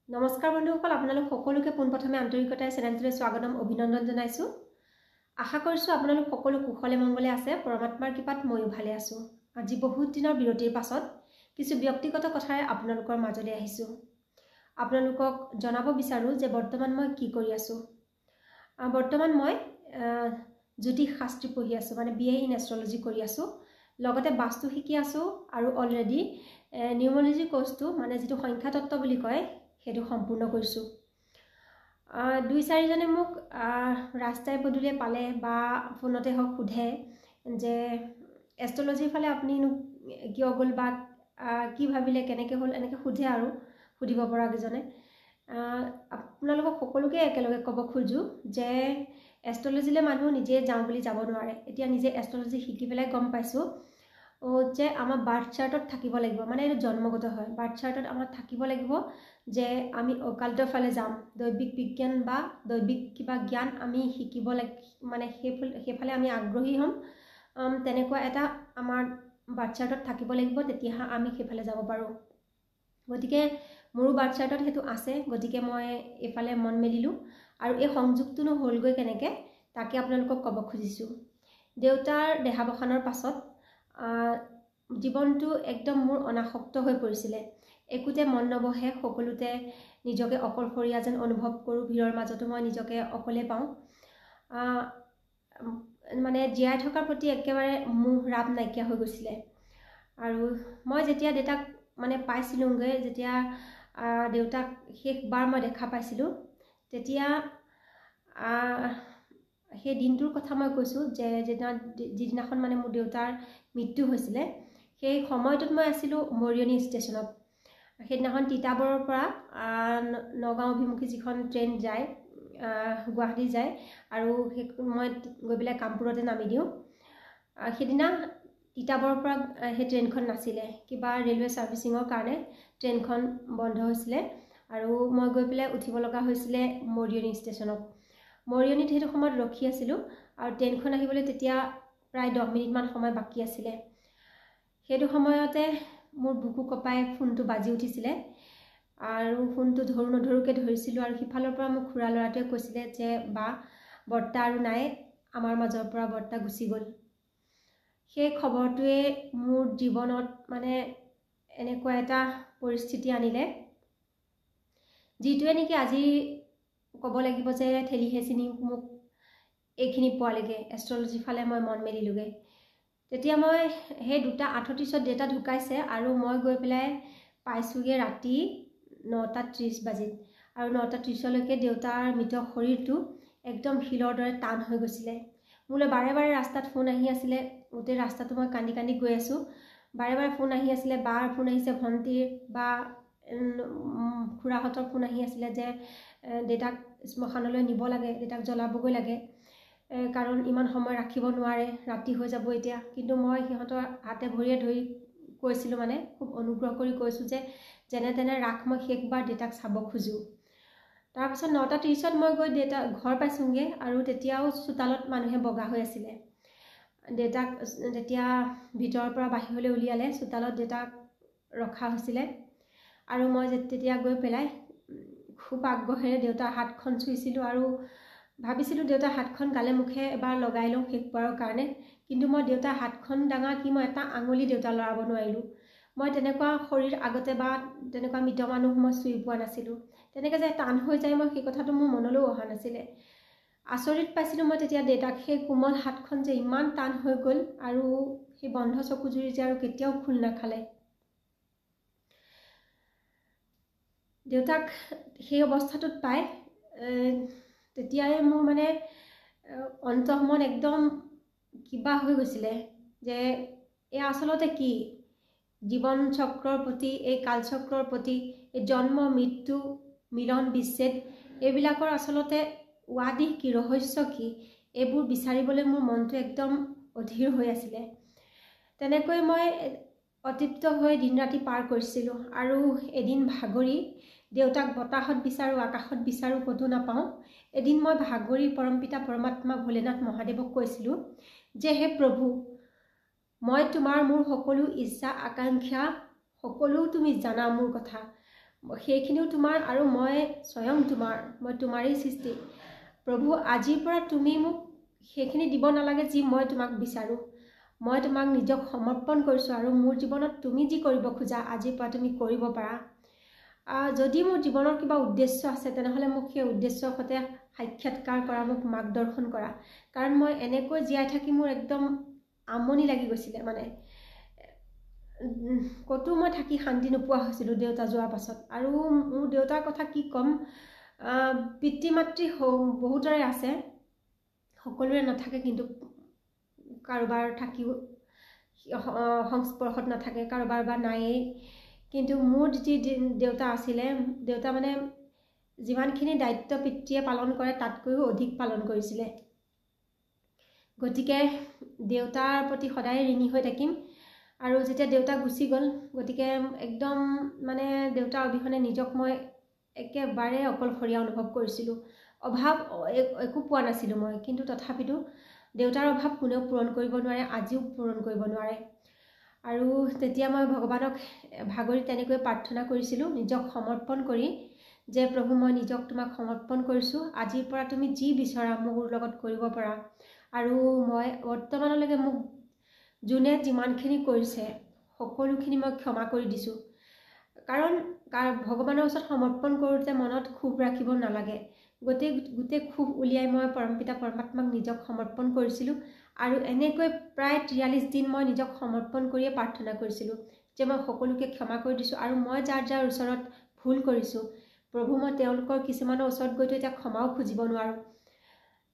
নমস্কাৰ বন্ধুসকল, আপোনালোক সকলোকে পোনপ্ৰথমে আন্তৰিকতাৰে চেনেলটোলৈ স্বাগতম অভিনন্দন জনাইছো। আশা কৰিছো আপোনালোক সকলো কুশলে মংগলে আছে। পৰমাত্মাৰ কৃপাত ময়ো ভালে আছো। আজি বহুত দিনৰ বিৰতিৰ পাছত কিছু ব্যক্তিগত কথাৰে আপোনালোকৰ মাজলৈ আহিছো। আপোনালোকক জনাব বিচাৰো যে বৰ্তমান মই কি কৰি আছো। বৰ্তমান মই জ্যোতিষ শাস্ত্ৰী পঢ়ি আছো, মানে BA ইন এষ্ট্ৰলজি কৰি আছো। লগতে বাস্তু শিকি আছো আৰু অলৰেডি নিউমৰলজি কোৰ্সটো মানে যিটো সংখ্যা তত্ত্ব বুলি কয় সেইটো সম্পূৰ্ণ কৰিছো। 2-4 জনে মোক ৰাস্তাই পদূলিয়ে পালে বা ফোনতে হওক সোধে যে এষ্ট্ৰলজিৰ ফালে আপুনি কিয় গ'ল বা কি ভাবিলে, কেনেকৈ হ'ল, এনেকৈ সোধে আৰু সুধিব পৰা কেইজনে। আপোনালোকক সকলোকে একেলগে ক'ব খোজো যে এষ্ট্ৰলজিলৈ মানুহ নিজে যাওঁ বুলি যাব নোৱাৰে। এতিয়া নিজে এষ্ট্ৰলজি শিকি পেলাই গম পাইছো যে আমাৰ বাৰ্থ চাৰ্টত থাকিব লাগিব, মানে এইটো জন্মগত হয়। বাৰ্থ চাৰ্টত আমাৰ থাকিব লাগিব যে আমি অকাল্টৰ ফালে যাম, দৈবিক বিজ্ঞান বা দৈবিক কিবা জ্ঞান আমি শিকিব মানে সেইফালে আমি আগ্ৰহী হ'ম। তেনেকুৱা এটা আমাৰ বাৰ্থ চাৰ্টত থাকিব লাগিব, তেতিয়াহে আমি সেইফালে যাব পাৰোঁ। গতিকে মোৰো বাৰ্থ চাৰ্টত সেইটো আছে, গতিকে মই এইফালে মন মেলিলোঁ। আৰু এই সংযোগটোনো হ'লগৈ কেনেকৈ তাকে আপোনালোকক ক'ব খুজিছোঁ। দেউতাৰ দেহাৱসানৰ পাছত জীৱনটো একদম মোৰ অনাসক্ত হৈ পৰিছিলে। একোতে মন নবহে, সকলোতে নিজকে অকলশৰীয়া যেন অনুভৱ কৰোঁ। ভিৰৰ মাজতো মই নিজকে অকলে পাওঁ। মানে জীয়াই থকাৰ প্ৰতি একেবাৰে মোহ ৰাপ নাইকিয়া হৈ গৈছিলে। আৰু মই যেতিয়া দেউতাক মানে পাইছিলোঁগৈ, যেতিয়া দেউতাক শেষবাৰ মই দেখা পাইছিলোঁ, তেতিয়া সেই দিনটোৰ কথা মই কৈছোঁ যে যিদিনাখন মানে মোৰ দেউতাৰ মৃত্যু হৈছিলে, সেই সময়টোত মই আছিলোঁ মৰিয়নি ষ্টেচনত। সেইদিনাখন তিতাবৰৰ পৰা নগাঁও অভিমুখী যিখন ট্ৰেইন যায়, গুৱাহাটী যায়, আৰু মই গৈ পেলাই কামপুৰতে নামি দিওঁ। সেইদিনা তিতাবৰৰ পৰা সেই ট্ৰেইনখন নাছিলে, কিবা ৰেলৱে ছাৰ্ভিচিঙৰ কাৰণে ট্ৰেইনখন বন্ধ হৈছিলে, আৰু মই গৈ পেলাই উঠিব লগা হৈছিলে মৰিয়নি ষ্টেচনত। মৰিয়নিত সেইটো সময়ত ৰখি আছিলোঁ, আৰু ট্ৰেইনখন আহিবলৈ তেতিয়া প্ৰায় 10 মিনিটমান সময় বাকী আছিলে। সেইটো সময়তে মোৰ বুকু কপাই ফোনটো বাজি উঠিছিলে, আৰু ফোনটো ধৰোঁ নধৰোঁকৈ ধৰিছিলোঁ। আৰু সিফালৰ পৰা মোক খুৰা ল'ৰাটোৱে কৈছিলে যে বা বৰ্তা আৰু নাই, আমাৰ মাজৰ পৰা বৰ্তা গুচি গ'ল। সেই খবৰটোৱে মোৰ জীৱনত মানে এনেকুৱা এটা পৰিস্থিতি আনিলে, যিটোৱে নেকি আজি ক'ব লাগিব যে ঠেলি হেঁচি মোক এইখিনি পোৱালৈকে এষ্ট্ৰলজিৰ ফালে মই মন মেলিলোগৈ। তেতিয়া মই সেই 2:38 দেউতা ঢুকাইছে, আৰু মই গৈ পেলাই পাইছোঁগৈ ৰাতি 9:30 বাজিত। আৰু 9:30লৈকে দেউতাৰ মৃত শৰীৰটো একদম শিলৰ দৰে টান হৈ গৈছিলে। মোলৈ বাৰে বাৰে ৰাস্তাত ফোন আহি আছিলে, গোটেই ৰাস্তাটো মই কান্দি কান্দি গৈ আছোঁ। বাৰে বাৰে ফোন আহি আছিলে, বাৰ ফোন আহিছে, ভণ্টিৰ বা খুৰাহঁতৰ ফোন আহি আছিলে যে দেউতাক শ্মশানলৈ নিব লাগে, দেউতাক জ্বলাবগৈ লাগে, কাৰণ ইমান সময় ৰাখিব নোৱাৰে, ৰাতি হৈ যাব এতিয়া। কিন্তু মই সিহঁতৰ হাতে ভৰিয়ে ধৰি কৈছিলোঁ, মানে খুব অনুগ্ৰহ কৰি কৈছোঁ যে যেনে তেনে ৰাখ, মই শেষবাৰ দেউতাক চাব খোজোঁ। তাৰপিছত 9:30 মই গৈ দেউতা ঘৰ পাইছোঁগৈ, আৰু তেতিয়াও চোতালত মানুহে বগা হৈ আছিলে। দেউতাক তেতিয়া ভিতৰৰ পৰা বাহিৰলৈ উলিয়ালে, চোতালত দেউতাক ৰখা হৈছিলে। আৰু মই তেতিয়া গৈ পেলাই খুব আগ্ৰহেৰে দেউতাৰ হাতখন চুইছিলোঁ, আৰু ভাবিছিলোঁ দেউতাৰ হাতখন গালে মুখে এবাৰ লগাই লওঁ শেষবাৰৰ কাৰণে। কিন্তু মই দেউতাৰ হাতখন দাঙা কি মই এটা আঙুলি দেউতা লৰাব নোৱাৰিলোঁ। মই তেনেকুৱা শৰীৰ আগতে বা তেনেকুৱা মৃত মানুহ মই চুই পোৱা নাছিলোঁ। তেনেকৈ যে টান হৈ যায়, মই সেই কথাটো মোৰ মনলৈও অহা নাছিলে। আচৰিত পাইছিলোঁ মই তেতিয়া দেউতাক, সেই কোমল হাতখন যে ইমান টান হৈ গ'ল, আৰু সেই বন্ধ চকুজুৰি যে আৰু কেতিয়াও খোল নাখালে। দেউতাক সেই অৱস্থাটোত পাই তেতিয়াই মোৰ মানে অন্তঃমন একদম কিবা হৈ গৈছিলে যে এয়া আচলতে কি, জীৱন চক্ৰৰ প্ৰতি, এই কালচক্ৰৰ প্ৰতি, এই জন্ম মৃত্যু মিলন বিচ্ছেদ, এইবিলাকৰ আচলতে উৱাদিহ কি, ৰহস্য কি, এইবোৰ বিচাৰিবলৈ মোৰ মনটো একদম অধীৰ হৈ আছিলে। তেনেকৈ মই অতৃপ্ত হৈ দিন ৰাতি পাৰ কৰিছিলোঁ। আৰু এদিন ভাগৰি দেউতাক বতাহত বিচাৰোঁ, আকাশত বিচাৰোঁ, ক'তো নাপাওঁ। এদিন মই ভাগৰি পৰমপিতা পৰমাত্মা ভোলেনাথ মহাদেৱক কৈছিলোঁ যে হে প্ৰভু, মই তোমাৰ মোৰ সকলো ইচ্ছা আকাংক্ষা সকলো তুমি জানা মোৰ কথা। সেইখিনিও তোমাৰ, আৰু মই স্বয়ং মই তোমাৰেই সৃষ্টি। প্ৰভু, আজিৰ পৰা তুমি মোক সেইখিনি দিব নালাগে যি মই তোমাক বিচাৰোঁ। মই তোমাক নিজক সমৰ্পণ কৰিছোঁ, আৰু মোৰ জীৱনত তুমি যি কৰিব খোজা আজিৰ পৰা তুমি কৰিব পাৰা। যদি মোৰ জীৱনৰ কিবা উদ্দেশ্য আছে তেনেহ'লে মোক সেই উদ্দেশ্যৰ সৈতে সাক্ষাৎকাৰ কৰা, মোক মাৰ্গদৰ্শন কৰা। কাৰণ মই এনেকৈ জীয়াই থাকি মোৰ একদম আমনি লাগি গৈছিলে। মানে ক'তো মই থাকি শান্তি নোপোৱা হৈছিলোঁ দেউতা যোৱাৰ পাছত। আৰু মোৰ দেউতাৰ কথা কি ক'ম, পিতৃ মাতৃ বহুতৰে আছে, সকলোৰে নাথাকে, কিন্তু কাৰোবাৰ থাকিও সংস্পৰ্শত নাথাকে, কাৰোবাৰ বা নায়েই। কিন্তু মোৰ যি দেউতা আছিলে, দেউতা মানে যিমানখিনি দায়িত্ব পিতৃয়ে পালন কৰে তাতকৈও অধিক পালন কৰিছিলে। গতিকে দেউতাৰ প্ৰতি সদায় ঋণী হৈ থাকিম। আৰু যেতিয়া দেউতা গুচি গ'ল, গতিকে একদম মানে দেউতাৰ অবিহনে নিজক মই একেবাৰে অকলশৰীয়া অনুভৱ কৰিছিলোঁ। অভাৱ একো পোৱা নাছিলোঁ মই, কিন্তু তথাপিতো দেউতাৰ অভাৱ কোনেও পূৰণ কৰিব নোৱাৰে, আজিও পূৰণ কৰিব নোৱাৰে। আৰু তেতিয়া মই ভগৱানক ভাগৰি তেনেকৈ প্ৰাৰ্থনা কৰিছিলোঁ, নিজক সমৰ্পণ কৰি, যে প্ৰভু, মই নিজক তোমাক সমৰ্পণ কৰিছোঁ। আজিৰ পৰা তুমি যি বিচৰা মোৰ লগত কৰিব পাৰা। আৰু মই বৰ্তমানলৈকে মোক যোনে যিমানখিনি কৰিছে সকলোখিনি মই ক্ষমা কৰি দিছোঁ। কাৰণ ভগৱানৰ ওচৰত সমৰ্পণ কৰোঁতে মনত ক্ষোভ ৰাখিব নালাগে। গোটেই ক্ষোভ উলিয়াই মই পৰমপিতা পৰমাত্মাক নিজক সমৰ্পণ কৰিছিলোঁ। আৰু এনেকৈ প্ৰায় 43 দিন মই নিজক সমৰ্পণ কৰিয়ে প্ৰাৰ্থনা কৰিছিলোঁ যে মই সকলোকে ক্ষমা কৰি দিছোঁ। আৰু মই যাৰ যাৰ ওচৰত ভুল কৰিছোঁ প্ৰভু, মই তেওঁলোকৰ কিছুমানৰ ওচৰত গৈতো এতিয়া ক্ষমাও খুজিব নোৱাৰোঁ।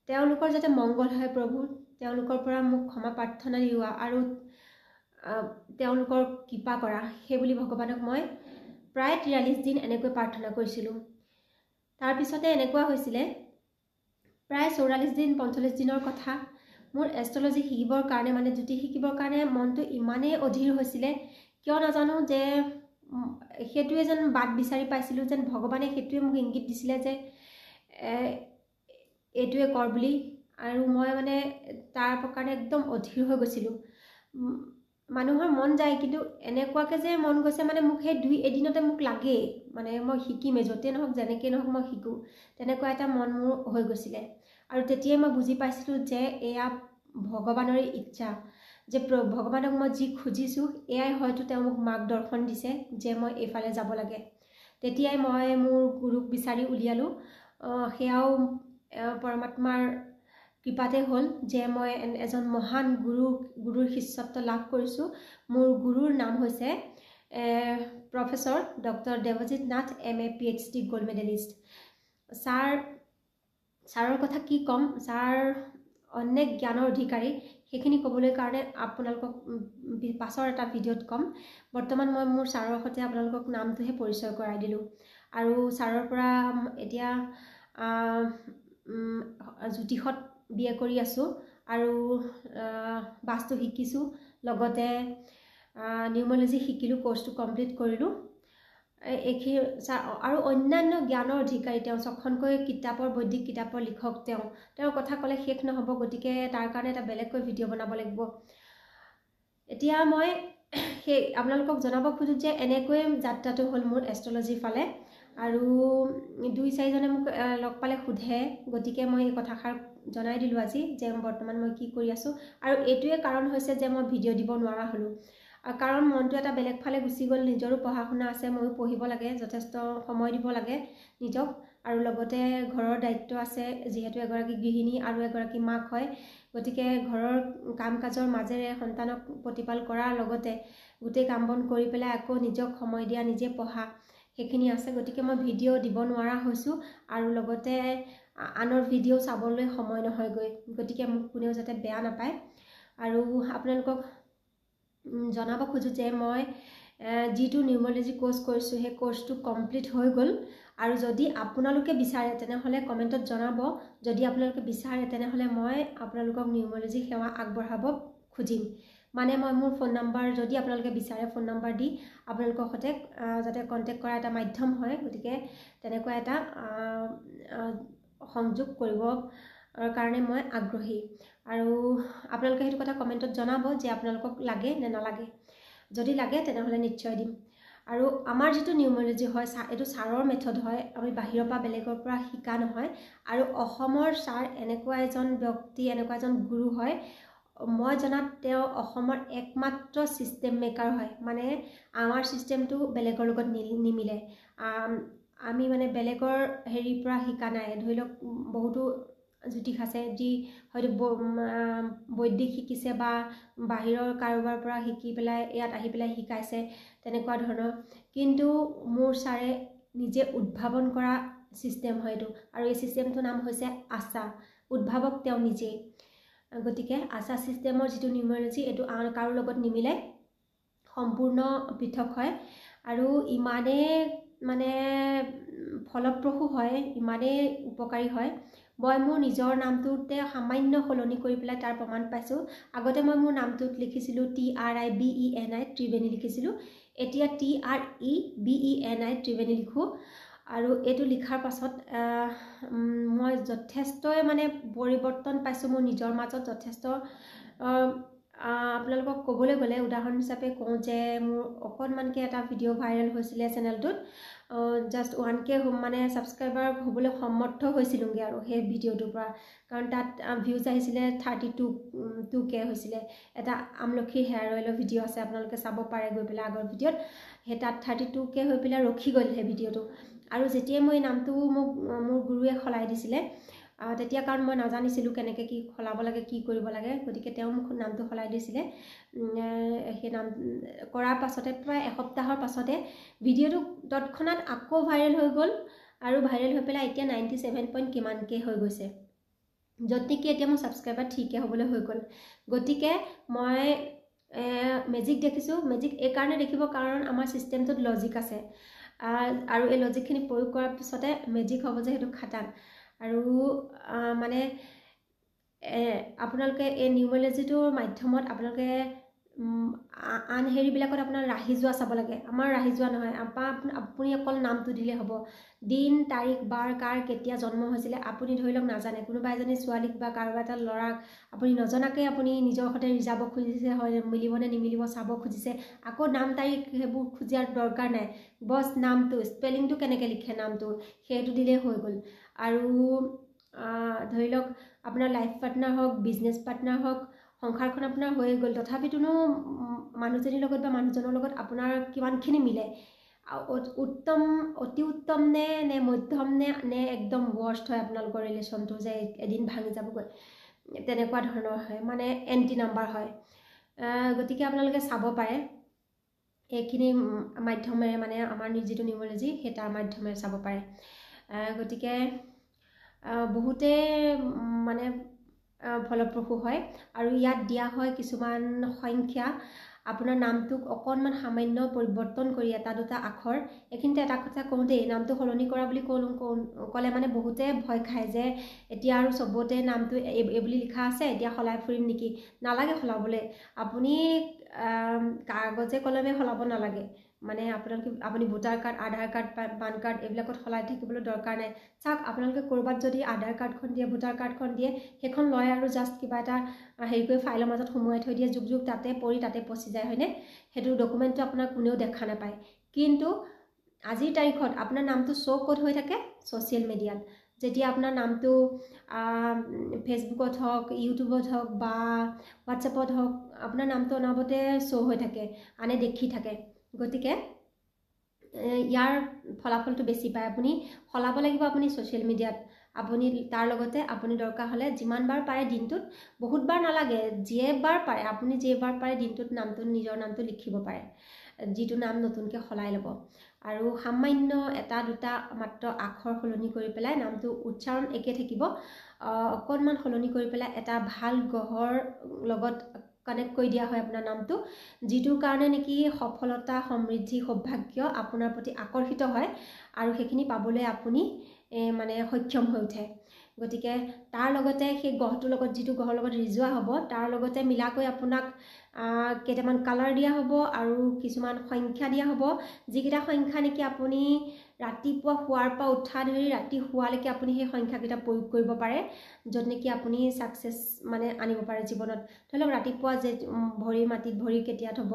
তেওঁলোকৰ যাতে মংগল হয় প্ৰভু, তেওঁলোকৰ পৰা মোক ক্ষমা প্ৰাৰ্থনা দিওৱা আৰু তেওঁলোকৰ কৃপা কৰা, সেই বুলি ভগৱানক মই প্ৰায় 43 দিন এনেকৈ প্ৰাৰ্থনা কৰিছিলোঁ। তাৰপিছতে এনেকুৱা হৈছিলে, প্ৰায় 44 দিন 45 দিনৰ কথা, মোৰ এষ্ট্ৰলজি শিকিবৰ কাৰণে, মানে জ্যোতিষ শিকিবৰ কাৰণে মনটো ইমানেই অধীৰ হৈছিলে, কিয় নাজানো, যে সেইটোৱে যেন বাট বিচাৰি পাইছিলোঁ, যেন ভগৱানে সেইটোৱে মোক ইংগিত দিছিলে যে এইটোৱে কৰ বুলি। আৰু মই মানে তাৰ কাৰণে একদম অধীৰ হৈ গৈছিলোঁ। মানুহৰ মন যায়, কিন্তু এনেকুৱাকৈ যে মন গৈছে, মানে মোক সেই 2 এদিনতে মোক লাগেই, মানে মই শিকিমেই, য'তেই নহওক যেনেকৈ নহওক মই শিকোঁ, তেনেকুৱা এটা মন মোৰ হৈ গৈছিলে। আৰু তেতিয়াই মই বুজি পাইছিলোঁ যে এয়া ভগৱানৰে ইচ্ছা, যে ভগৱানক মই যি খুজিছোঁ এয়াই হয়তো তেওঁ মোক মাৰ্গদৰ্শন দিছে যে মই এইফালে যাব লাগে। তেতিয়াই মই মোৰ গুৰুক বিচাৰি উলিয়ালোঁ। সেয়াও পৰমাত্মাৰ কৃপাতে হ'ল যে মই এজন মহান গুৰুৰ শিষ্যত্ব লাভ কৰিছোঁ। মোৰ গুৰুৰ নাম হৈছে professor doctor Debajit Nath, MA PhD gold medalist. ছাৰৰ কথা কি ক'ম, ছাৰ অনেক জ্ঞানৰ অধিকাৰী। সেইখিনি ক'বলৈ কাৰণে আপোনালোকক পাছৰ এটা ভিডিঅ'ত ক'ম। বৰ্তমান মই মোৰ ছাৰৰ সৈতে আপোনালোকক নামটোহে পৰিচয় কৰাই দিলোঁ। আৰু ছাৰৰ পৰা এতিয়া জ্যোতিষত BA কৰি আছোঁ, আৰু বাস্তু শিকিছোঁ, লগতে নিউমৰলজি শিকিলোঁ, কোৰ্চটো কমপ্লিট কৰিলোঁ। এইখিনি আৰু অন্যান্য জ্ঞানৰ অধিকাৰী তেওঁ, 6খনকৈ কিতাপৰ, বৈদিক কিতাপৰ লিখক তেওঁৰ কথা ক'লে শেষ নহ'ব। গতিকে তাৰ কাৰণে এটা বেলেগকৈ ভিডিঅ' বনাব লাগিব। এতিয়া মই সেই আপোনালোকক জনাব খোজোঁ যে এনেকৈ যাত্ৰাটো হ'ল মোৰ এষ্ট্ৰলজিৰ ফালে। আৰু 2-4জনে মোক লগ পালে সোধে, গতিকে মই এই কথাষাৰ জনাই দিলোঁ আজি যে বৰ্তমান মই কি কৰি আছোঁ। আৰু এইটোৱে কাৰণ হৈছে যে মই ভিডিঅ' দিব নোৱাৰা হ'লোঁ, কাৰণ মনটো এটা বেলেগ ফালে গুচি গ'ল। নিজৰো পঢ়া শুনা আছে, ময়ো পঢ়িব লাগে, যথেষ্ট সময় দিব লাগে নিজক, আৰু লগতে ঘৰৰ দায়িত্ব আছে, যিহেতু এগৰাকী গৃহিণী আৰু এগৰাকী মাক হয়। গতিকে ঘৰৰ কাম কাজৰ মাজেৰে সন্তানক প্ৰতিপাল কৰাৰ লগতে গোটেই কাম বন কৰি পেলাই আকৌ নিজক সময় দিয়া, নিজে পঢ়া, সেইখিনি আছে। গতিকে মই ভিডিঅ' দিব নোৱাৰা হৈছোঁ, আৰু লগতে আনৰ ভিডিঅ' চাবলৈ সময় নহয়গৈ। গতিকে মোক কোনেও যাতে বেয়া নাপায়। আৰু আপোনালোকক জনাব খোজোঁ যে মই যিটো নিউমৰলজি কোৰ্চ কৰিছোঁ সেই কোৰ্চটো কমপ্লিট হৈ গ'ল। আৰু যদি আপোনালোকে বিচাৰে তেনেহ'লে কমেণ্টত জনাব। যদি আপোনালোকে বিচাৰে তেনেহ'লে মই আপোনালোকক নিউমৰলজি সেৱা আগবঢ়াব খুজিম। মানে মই মোৰ ফোন নম্বৰ, যদি আপোনালোকে বিচাৰে, ফোন নম্বৰ দি আপোনালোকৰ সৈতে যাতে কণ্টেক্ট কৰা এটা মাধ্যম হয়। গতিকে তেনেকুৱা এটা সংযোগ কৰিবৰ কাৰণে মই আগ্ৰহী। আৰু আপোনালোকে সেইটো কথা কমেণ্টত জনাব যে আপোনালোকক লাগে নে নালাগে। যদি লাগে তেনেহ'লে নিশ্চয় দিম। আৰু আমাৰ যিটো নিউমেৰলজি হয় এইটো ছাৰৰ মেথড হয়, আমি বাহিৰৰ পৰা বেলেগৰ পৰা শিকা নহয়। আৰু অসমৰ ছাৰ এনেকুৱা এজন ব্যক্তি, এনেকুৱা এজন গুৰু হয়, মই জনাত তেওঁ অসমৰ একমাত্ৰ ছিষ্টেম মেকাৰ হয়। মানে আমাৰ ছিষ্টেমটো বেলেগৰ লগত নিমিলে। আমি মানে বেলেগৰ হেৰিৰ পৰা শিকা নাই। ধৰি লওক বহুতো জ্যোতিষ আছে যি হয়তো বৈদিক শিকিছে বা বাহিৰৰ কাৰোবাৰ পৰা শিকি পেলাই ইয়াত আহি পেলাই শিকাইছে, তেনেকুৱা ধৰণৰ। কিন্তু মোৰ ছাৰে নিজে উদ্ভাৱন কৰা ছিষ্টেম হয় এইটো, আৰু এই ছিষ্টেমটোৰ নাম হৈছে আশা। উদ্ভাৱক তেওঁ নিজেই। গতিকে আশা ছিষ্টেমৰ যিটো নিউমেৰলজি এইটো আন কাৰো লগত নিমিলে, সম্পূৰ্ণ পৃথক হয়। আৰু ইমানেই মানে ফলপ্ৰসূ হয়, ইমানেই উপকাৰী হয়। মই মোৰ নিজৰ নামটোতে সামান্য সলনি কৰি পেলাই তাৰ প্ৰমাণ পাইছোঁ। আগতে মই মোৰ নামটোত লিখিছিলোঁ TRIBENI, ত্ৰিবেণী লিখিছিলোঁ। এতিয়া TREBENI, ত্ৰিবেণী লিখোঁ। আৰু এইটো লিখাৰ পাছত মই যথেষ্টই মানে পৰিৱৰ্তন পাইছোঁ মোৰ নিজৰ মাজত, যথেষ্ট। আপোনালোকক ক'বলৈ গ'লে উদাহৰণ হিচাপে কওঁ যে মোৰ অকণমানকৈ এটা ভিডিঅ' ভাইৰেল হৈছিলে চেনেলটোত, জাষ্ট 1K মানে ছাবস্ক্ৰাইবাৰ হ'বলৈ সমৰ্থ হৈছিলোঁগৈ আৰু সেই ভিডিঅ'টোৰ পৰা। কাৰণ তাত ভিউজ আহিছিলে 32K হৈছিলে। এটা আমলখিৰ হেয়াৰ অইলৰ ভিডিঅ' আছে, আপোনালোকে চাব পাৰে গৈ পেলাই আগৰ ভিডিঅ'ত। সেই তাত 32K হৈ পেলাই ৰখি গ'ল সেই ভিডিঅ'টো। আৰু যেতিয়াই মই নামটো মোৰ গুৰুৱে সলাই দিছিলে, তেতিয়া কাৰণ মই নাজানিছিলোঁ কেনেকৈ কি সলাব লাগে, কি কৰিব লাগে। গতিকে তেওঁ মোক নামটো সলাই দিছিলে। সেই নাম কৰাৰ পাছতে প্ৰায় এসপ্তাহৰ পাছতে ভিডিঅ'টো তৎক্ষণাত আকৌ ভাইৰেল হৈ গ'ল। আৰু ভাইৰেল হৈ পেলাই এতিয়া 97 পইণ্ট কিমানকৈ হৈ গৈছে, য'ত নেকি এতিয়া মোৰ ছাবস্ক্ৰাইবাৰ 3K হ'বলৈ হৈ গ'ল। গতিকে মই মেজিক দেখিছোঁ। মেজিক এইকাৰণে দেখিব কাৰণ আমাৰ ছিষ্টেমটোত লজিক আছে, আৰু এই লজিকখিনি প্ৰয়োগ কৰাৰ পিছতে মেজিক হ'ব যে সেইটো খাটাং। আৰু মানে আপোনালোকে এই নিউমেৰলজিটোৰ মাধ্যমত আপোনালোকে আন হেৰিবিলাকত আপোনাৰ ৰাহি যোৱা চাব লাগে। আমাৰ ৰাহি যোৱা নহয়, আপুনি অকল নামটো দিলেই হ'ব। দিন, তাৰিখ, বাৰ, কাৰ কেতিয়া জন্ম হৈছিলে আপুনি ধৰি লওক নাজানে, কোনোবা এজনী ছোৱালীক বা কাৰোবাৰ এটা ল'ৰাক আপুনি নজনাকৈ আপুনি নিজৰ সৈতে ৰিজাব খুজিছে, হয় মিলিবনে নিমিলিব চাব খুজিছে, আকৌ নাম তাৰিখ সেইবোৰ খোজাৰ দৰকাৰ নাই। বছ নামটো, স্পেলিংটো কেনেকৈ লিখে নামটো, সেইটো দিলেই হৈ গ'ল। আৰু ধৰি লওক আপোনাৰ লাইফ পাৰ্টনাৰ হওক, বিজনেছ পাৰ্টনাৰ হওক, সংসাৰখন আপোনাৰ হৈয়ে গ'ল, তথাপিতোনো মানুহজনীৰ লগত বা মানুহজনৰ লগত আপোনাৰ কিমানখিনি মিলে, উত্তম, অতি উত্তম নে মধ্যম নে একদম ৱৰ্ষ্ট হয় আপোনালোকৰ ৰিলেশ্যনটো, যে এদিন ভাঙি যাবগৈ, তেনেকুৱা ধৰণৰ হয়, মানে এণ্টি নাম্বাৰ হয়। গতিকে আপোনালোকে চাব পাৰে এইখিনি মাধ্যমেৰে, মানে আমাৰ যিটো নিউমেৰলজি সেই তাৰ মাধ্যমেৰে চাব পাৰে। গতিকে বহুতে মানে ফলপ্ৰসূ হয়। আৰু ইয়াত দিয়া হয় কিছুমান সংখ্যা, আপোনাৰ নামটোক অকণমান সামান্য পৰিৱৰ্তন কৰি এটা দুটা আখৰ। এইখিনিতে এটা কথা কওঁ দেই, নামটো সলনি কৰা বুলি ক'লে মানে বহুতে ভয় খায় যে এতিয়া আৰু চবতে নামটো এই বুলি লিখা আছে, এতিয়া সলাই ফুৰিম নেকি। নালাগে সলাবলৈ। আপুনি কাগজে কলমে সলাব নালাগে। মানে আপুনি ভোটাৰ কাৰ্ড, আধাৰ কাৰ্ড, পান কাৰ্ড এইবিলাকত সলাই থাকিবলৈ দৰকাৰ নাই। চাওক আপোনালোকে ক'ৰবাত যদি আধাৰ কাৰ্ডখন দিয়ে, ভোটাৰ কাৰ্ডখন দিয়ে, সেইখন লয় আৰু জাষ্ট কিবা এটা হেৰি কৰি ফাইলৰ মাজত সোমোৱাই থৈ দিয়ে, যুগ তাতে পৰি তাতে পচি যায়, হয়নে? সেইটো ডকুমেণ্টটো আপোনাৰ কোনেও দেখা নাপায়। কিন্তু আজিৰ তাৰিখত আপোনাৰ নামটো শ্ব' ক'ত হৈ থাকে? ছ'চিয়েল মিডিয়াত। যেতিয়া আপোনাৰ নামটো ফেচবুকত হওক, ইউটিউবত হওক বা হোৱাটছএপত হওক, আপোনাৰ নামটো অনাবতে শ্ব' হৈ থাকে, আনে দেখি থাকে। গতিকে ইয়াৰ ফলাফলটো বেছি পায়। আপুনি সলাব লাগিব আপুনি ছ'চিয়েল মিডিয়াত। আপুনি তাৰ লগতে আপুনি দৰকাৰ হ'লে যিমানবাৰ পাৰে দিনটোত, বহুতবাৰ নালাগে, যেইবাৰ পাৰে আপুনি যেইবাৰ পাৰে দিনটোত নিজৰ নামটো লিখিব পাৰে, যিটো নাম নতুনকৈ সলাই ল'ব। আৰু সামান্য এটা দুটা মাত্ৰ আখৰ সলনি কৰি পেলাই নামটো উচ্চাৰণ একে থাকিব, অকণমান সলনি কৰি পেলাই এটা ভাল গ্ৰহৰ লগত কানেক্ট কৰি দিয়া হয় আপোনাৰ নামটো, যিটোৰ কাৰণে নেকি সফলতা, সমৃদ্ধি, সৌভাগ্য আপোনাৰ প্ৰতি আকৰ্ষিত হয় আৰু সেইখিনি পাবলৈ আপুনি মানে সক্ষম হৈ উঠে। গতিকে তাৰ লগতে সেই গ্ৰহটোৰ লগত, যিটো গ্ৰহৰ লগত ৰিজোৱা হ'ব, তাৰ লগতে মিলাকৈ আপোনাক কেইটামান কালাৰ দিয়া হ'ব আৰু কিছুমান সংখ্যা দিয়া হ'ব, যিকেইটা সংখ্যা নেকি আপুনি ৰাতিপুৱা শোৱাৰ পৰা উঠা ধৰি ৰাতি শোৱালৈকে আপুনি সেই সংখ্যাকেইটা প্ৰয়োগ কৰিব পাৰে, য'ত নেকি আপুনি ছাকচেছ মানে আনিব পাৰে জীৱনত। ধৰি লওক ৰাতিপুৱা যে ভৰিৰ মাটিত ভৰি কেতিয়া থ'ব,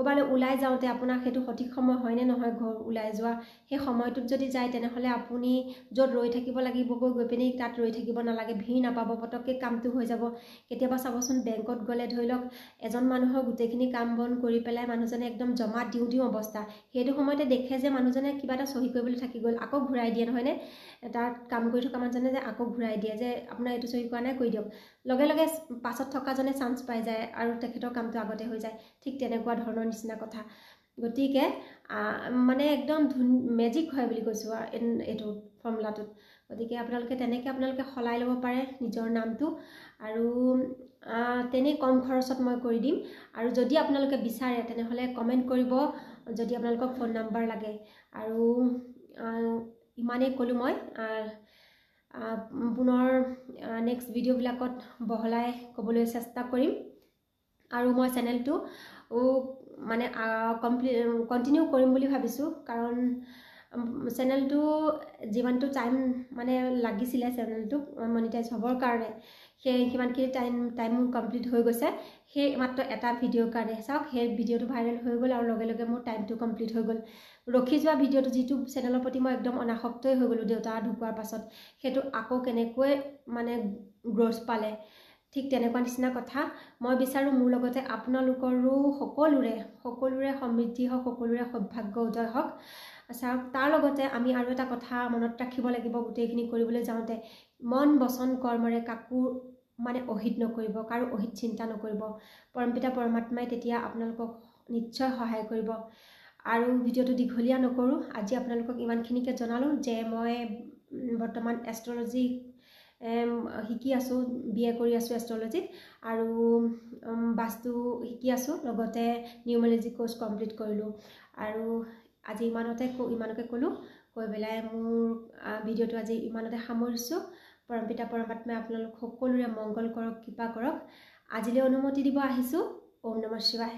ক'ৰবালৈ ওলাই যাওঁতে আপোনাৰ সেইটো সঠিক সময় হয়নে নহয় ঘৰ ওলাই যোৱা, সেই সময়টোত যদি যায় তেনেহ'লে আপুনি য'ত ৰৈ থাকিব লাগিবগৈ গৈ পিনি তাত ৰৈ থাকিব নালাগে, ভিৰ নাপাব, পটককৈ কামটো হৈ যাব। কেতিয়াবা চাবচোন বেংকত গ'লে ধৰি লওক এজন মানুহৰ গোটেইখিনি কাম বন কৰি পেলাই মানুহজনে একদম জমা দিওঁ অৱস্থা, সেইটো সময়তে দেখে যে মানুহজনে কিবা এটা চহী কৰিবলৈ থাকি গ'ল, আকৌ ঘূৰাই দিয়ে নহয়নে, তাত কাম কৰি থকা মানুহজনে যে আকৌ ঘূৰাই দিয়ে যে আপোনাৰ এইটো চহী কৰা নাই কৰি দিয়ক, লগে লগে পাছত থকাজনে চান্স পাই যায় আৰু তেখেতৰ কামটো আগতে হৈ যায়। ঠিক তেনেকুৱা ধৰণৰ নিচিনা কথা। গতিকে মানে একদম মেজিক হয় বুলি কৈছোঁ এইটো ফৰ্মুলাটোত। গতিকে আপোনালোকে সলাই ল'ব পাৰে নিজৰ নামটো, আৰু তেনেই কম খৰচত মই কৰি দিম। আৰু যদি আপোনালোকে বিচাৰে তেনেহ'লে কমেণ্ট কৰিব যদি আপোনালোকক ফোন নাম্বাৰ লাগে। আৰু ইমানেই ক'লোঁ মই। পুনৰ নেক্সট ভিডিঅ'বিলাকত বহলাই ক'বলৈ চেষ্টা কৰিম। আৰু মই চেনেলটো মানে কণ্টিনিউ কৰিম বুলি ভাবিছোঁ, কাৰণ চেনেলটো যিমানটো টাইম মানে লাগিছিলে চেনেলটো মনিটাইজ হ'বৰ কাৰণে, সিমানখিনি টাইম কমপ্লিট হৈ গৈছে সেই মাত্ৰ এটা ভিডিঅ'ৰ কাৰণে। চাওক, সেই ভিডিঅ'টো ভাইৰেল হৈ গ'ল আৰু লগে লগে মোৰ টাইমটো কমপ্লিট হৈ গ'ল। ৰখি যোৱা ভিডিঅ'টো, যিটো চেনেলৰ প্ৰতি মই একদম অনাসক্তই হৈ গ'লোঁ দেউতা ঢুকোৱাৰ পাছত, সেইটো আকৌ কেনেকৈ মানে গ্ৰ'থ পালে, ঠিক তেনেকুৱা নিচিনা কথা। মই বিচাৰোঁ মোৰ লগতে আপোনালোকৰো সকলোৰে সমৃদ্ধি হওক, সকলোৰে সৌভাগ্য উদয় হওক। চাওক, তাৰ লগতে আমি আৰু এটা কথা মনত ৰাখিব লাগিব, গোটেইখিনি কৰিবলৈ যাওঁতে মন বচন কৰ্মৰে কাকো মানে অহিত নকৰিব, কাৰো অহিত চিন্তা নকৰিব। পৰমপিতা পৰমাত্মাই তেতিয়া আপোনালোকক নিশ্চয় সহায় কৰিব। আৰু ভিডিঅ'টো দীঘলীয়া নকৰোঁ, আজি আপোনালোকক ইমানখিনিকে জনালোঁ যে মই বৰ্তমান এষ্ট্ৰলজি শিকি আছোঁ, BA কৰি আছোঁ এষ্ট্ৰলজিত, আৰু বাস্তু শিকি আছোঁ, লগতে নিউমৰলজি কোৰ্চ কমপ্লিট কৰিলোঁ। আৰু আজি ইমানকে ক'লোঁ, কৈ পেলাই মোৰ ভিডিঅ'টো আজি ইমানতে সামৰিছোঁ। পৰমপিতা পৰমাত্মাই আপোনালোক সকলোৰে মংগল কৰক, কৃপা কৰক। আজিলৈ অনুমতি দিব আহিছোঁ। ওম নমঃ শিৱায়।